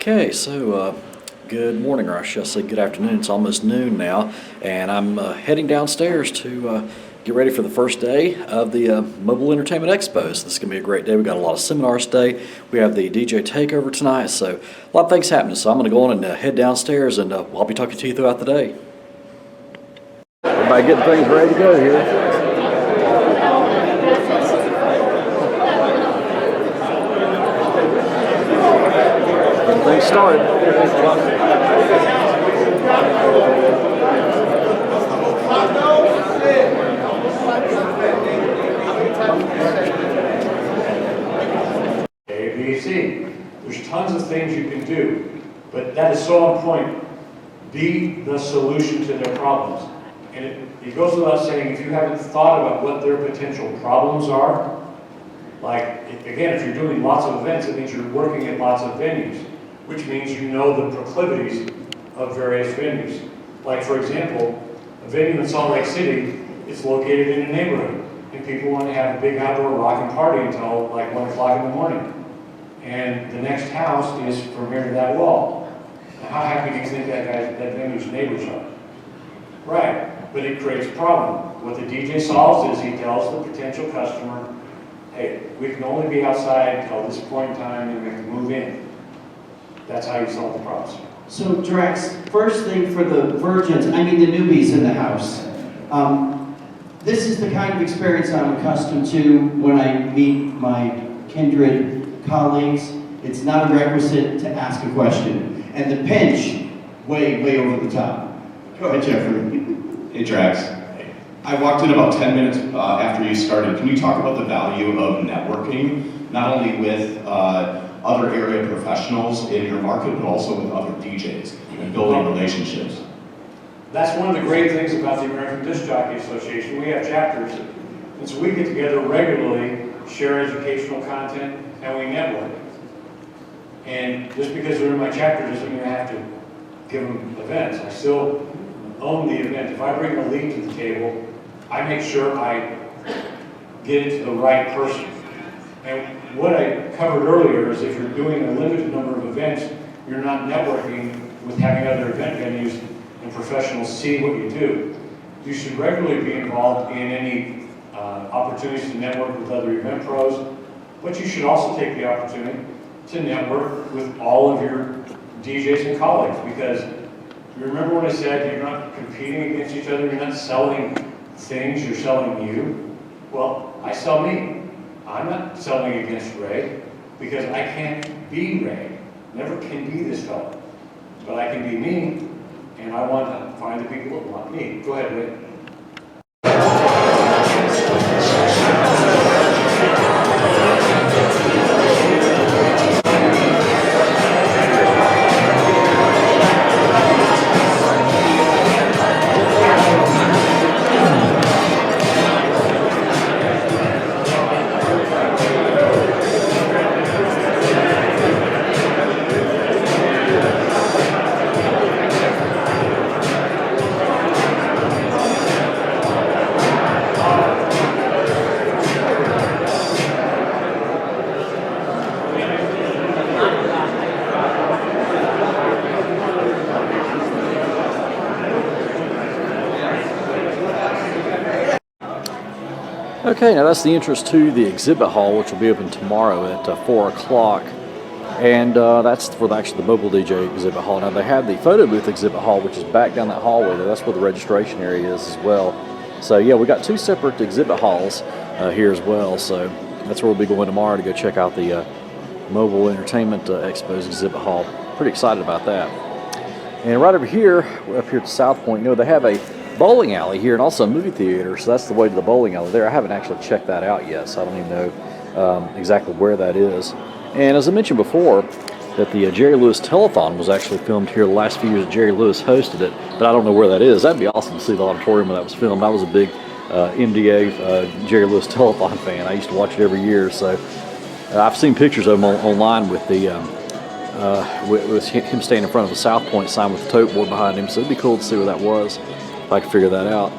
Okay, so good morning, or I should say good afternoon. It's almost noon now, and I'm heading downstairs to get ready for the first day of the Mobile Entertainment Expo. So this is going to be a great day. We've got a lot of seminars today. We have the DJ Takeover tonight, so a lot of things happening. So I'm going to go on and head downstairs, and I'll be talking to you throughout the day. Everybody getting things ready to go here. Things started. A, B, C. There's tons of things you can do, but that is so on point. Be the solution to their problems. And it goes without saying, if you haven't thought about what their potential problems are, like, again, if you're doing lots of events, it means you're working at lots of venues, which means you know the proclivities of various venues. Like, for example, a venue in Salt Lake City is located in a neighborhood, and people want to have a big outdoor rocking party until like 1 o'clock in the morning. And the next house is from here to that wall. Now, how happy do you think that venue's neighbors are? Right, but it creates a problem. What the DJ solves is he tells the potential customer, hey, we can only be outside until this point in time, and we have to move in. That's how you solve the problem. So Drax, first thing for the virgins, the newbies in the house. This is the kind of experience I'm accustomed to when I meet my kindred colleagues. It's not a requisite to ask a question. And the pinch, way over the top. Go ahead, Jeffrey. Hey, Drax. I walked in about 10 minutes after you started. Can you talk about the value of networking, not only with other area professionals in your market, but also with other DJs and building relationships? That's one of the great things about the American Disc Jockey Association. We have chapters, and so we get together regularly, share educational content, and we network. And just because they're in my chapter doesn't mean I have to give them events. I still own the event. If I bring a lead to the table, I make sure I get it to the right person. And what I covered earlier is if you're doing a limited number of events, you're not networking with having other event venues and professionals see what you do. You should regularly be involved in any opportunities to network with other event pros, but you should also take the opportunity to network with all of your DJs and colleagues, because you remember what I said, you're not competing against each other, you're not selling things, you're selling you. Well, I sell me. I'm not selling against Ray, because I can't be Ray. Never can be this fellow. But I can be me, and I want to find the people that want me. Go ahead, Ray. Okay, now that's the entrance to the exhibit hall, which will be open tomorrow at 4 o'clock. And that's for actually the mobile DJ exhibit hall. Now they have the photo booth exhibit hall, which is back down that hallway there. That's where the registration area is as well. So yeah, we got two separate exhibit halls here as well. So that's where we'll be going tomorrow to go check out the Mobile Entertainment Expo's exhibit hall. Pretty excited about that. And right over here, up here at South Point, they have a bowling alley here and also a movie theater, so that's the way to the bowling alley there. I haven't actually checked that out yet, so I don't even know exactly where that is. And as I mentioned before, that the Jerry Lewis Telethon was actually filmed here the last few years. Jerry Lewis hosted it, but I don't know where that is. That'd be awesome to see the auditorium where that was filmed. I was a big MDA Jerry Lewis Telethon fan. I used to watch it every year, so I've seen pictures of him online with the with him standing in front of a South Point sign with the tote board behind him, so it'd be cool to see where that was. If I could figure that out.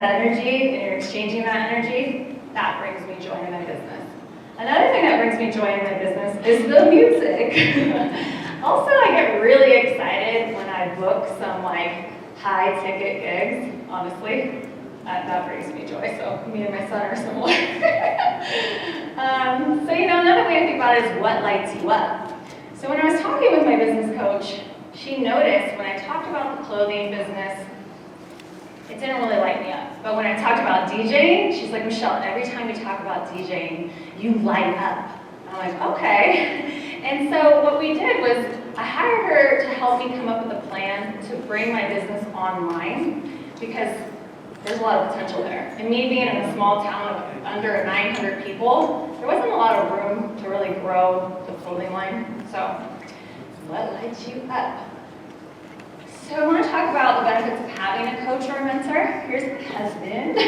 Energy, and you're exchanging that energy, that brings me joy in my business. Another thing that brings me joy in my business is the music. Also, I get really excited when I book some like high ticket gigs, honestly. That brings me joy, so me and my son are similar. So another way to think about it is what lights you up. So when I was talking with my business coach, she noticed when I talked about the clothing business, it didn't really light me up. But when I talked about DJing, she's like, Michelle, every time we talk about DJing, you light up. I'm like, okay. And so what we did was I hired her to help me come up with a plan to bring my business online, because there's a lot of potential there. And me being in a small town of under 900 people, there wasn't a lot of room to really grow the clothing line. So what lights you up? So I want to talk about the benefits of having a coach or a mentor. Here's my husband.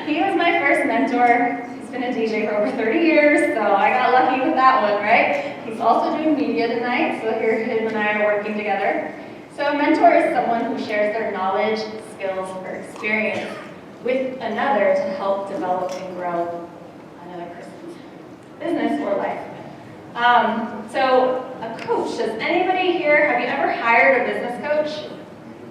He was my first mentor. He's been a DJ for over 30 years, so I got lucky with that one, right? He's also doing media tonight, so here him and I are working together. So a mentor is someone who shares their knowledge, skills, or experience with another to help develop and grow another person's business or life. So a coach, does anybody here, have you ever hired a business coach?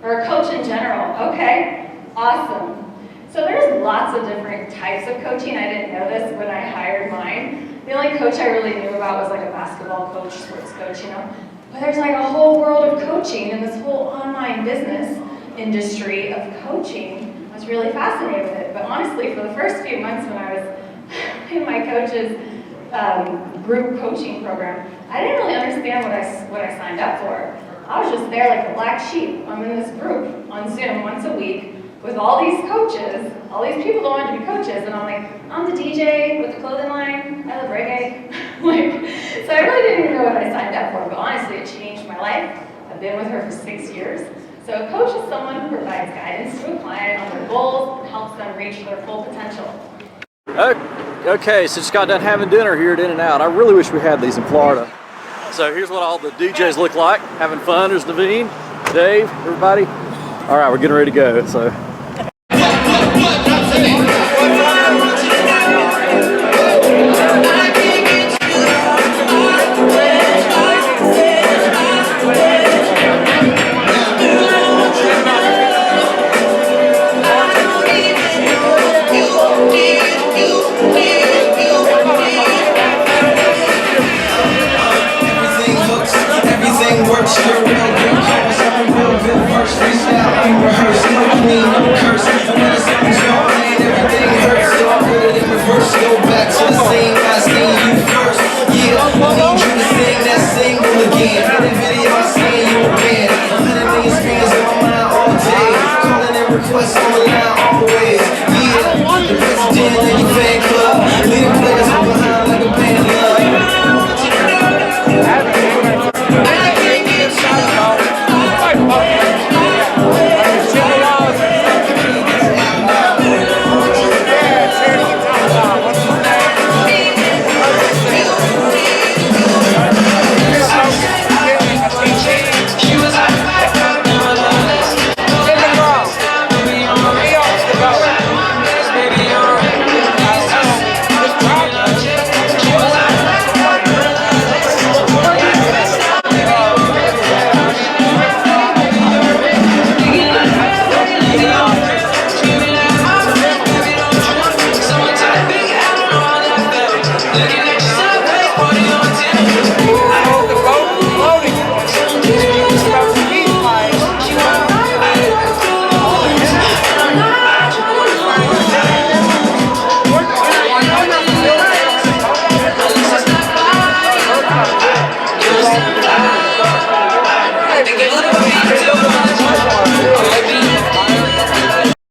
Or a coach in general? Okay, awesome. So there's lots of different types of coaching. I didn't know this when I hired mine. The only coach I really knew about was like a basketball coach, sports coach, But there's like a whole world of coaching, and this whole online business industry of coaching. I was really fascinated with it. But honestly, for the first few months when I was in my coach's group coaching program, I didn't really understand what I signed up for. I was just there like a black sheep. I'm in this group on Zoom once a week with all these coaches, all these people that wanted to be coaches, and I'm like, I'm the DJ with the clothing line, I love reggae. So I really didn't even know what I signed up for, but honestly it changed my life. I've been with her for 6 years. So a coach is someone who provides guidance to a client on their goals and helps them reach their full potential. Okay, so just got done having dinner here at In-N-Out. I really wish we had these in Florida. So here's what all the DJs look like, having fun. There's Naveen, Dave, everybody. All right, we're getting ready to go. So. You're real good, cause I'm real good. First freestyle, ain't rehearsed, no clean, no curse. And when the song's going, everything hurts. So I put it in reverse, go back to the same I seen you first. Yeah, I need you to sing that single again. In the video, I seen you again. 100 million screens on my mind all day. Calling and requests on the line always.